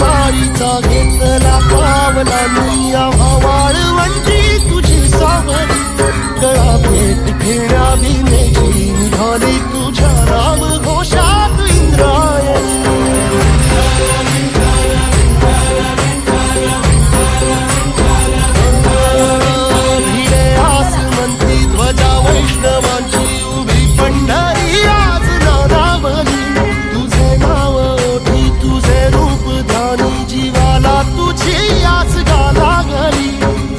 वारीचा घेतला पावला निया वाळवंटी तुझी सावली गळा भेट घेण्या विनेची निघाली तुझ्या राम घोषात इंद्रायणी भिडे आसमंती ध्वजा वैष्णवांची उभी पंढरी आज नादावली तुझे नाव ओठी तुझे रूप ध्यानी जीवाला तुझी आस लागली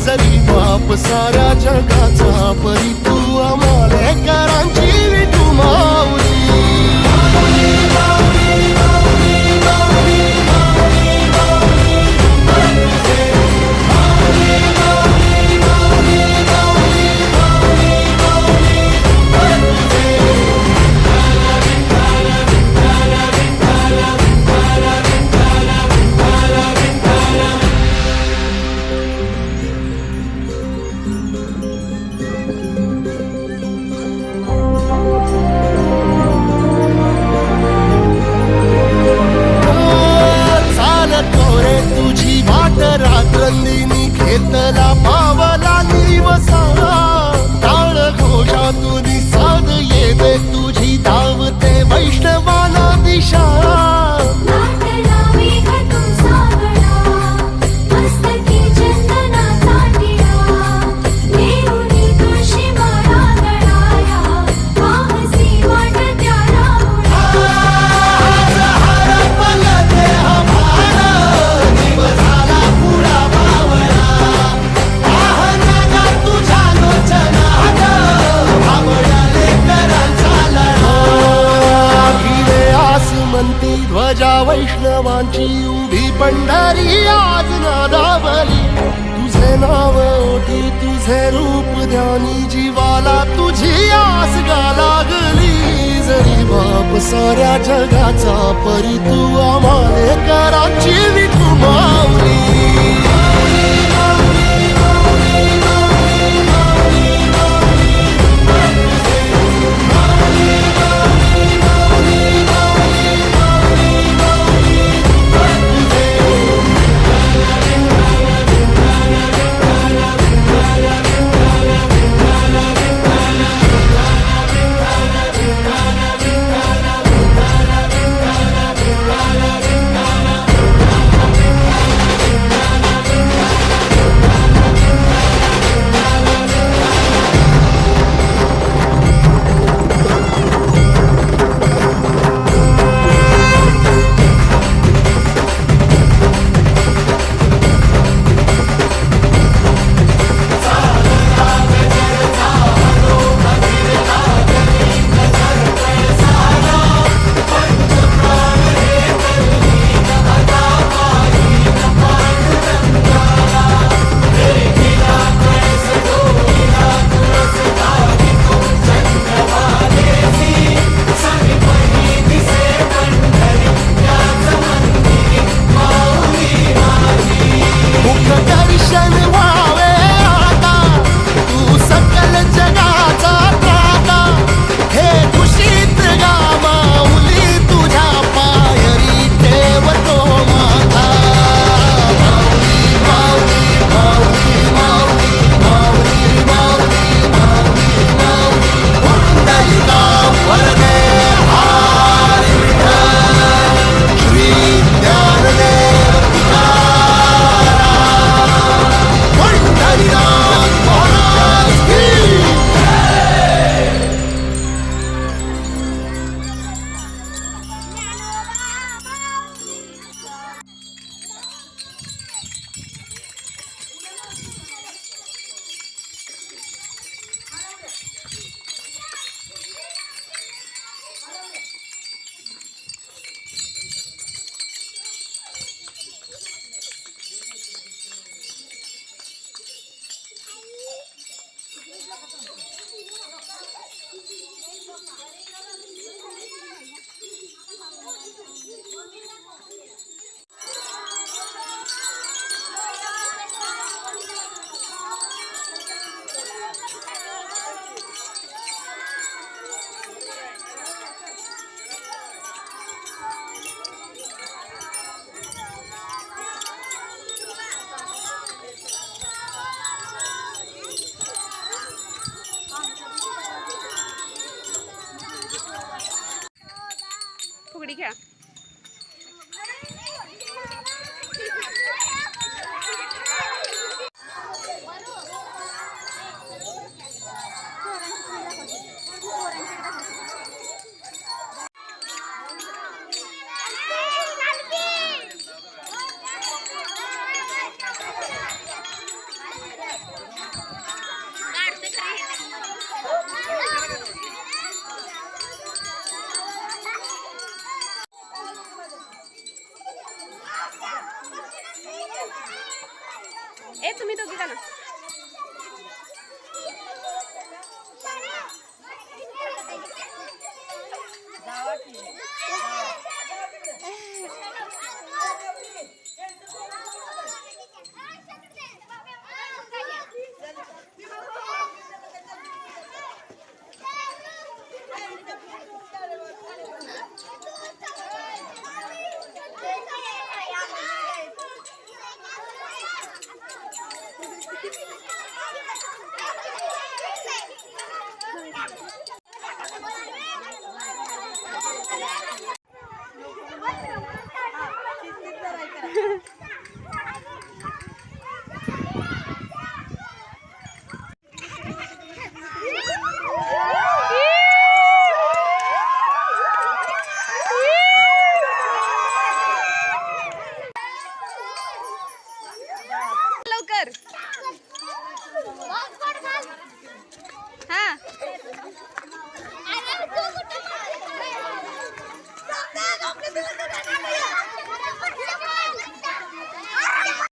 जरी बाप साऱ्या जगाचा परी तू आमालेकरांची विठू माऊली रात्रंदिनी घेतला पावला निवसा टाळ घोषातून साध येते तुझी धावते वैष्णवाला दिशा ध्वजा वैष्णवांची उभी पंढरी आज नादावली तुझे नाव ओठी तुझे रूप ध्यानी जीवाला तुझी आस लागली जरी बाप साऱ्या जगाचा परी तू आमालेकरांची विठू माऊली फुगडी खेळा. ए तुम्ही दोघी का ना.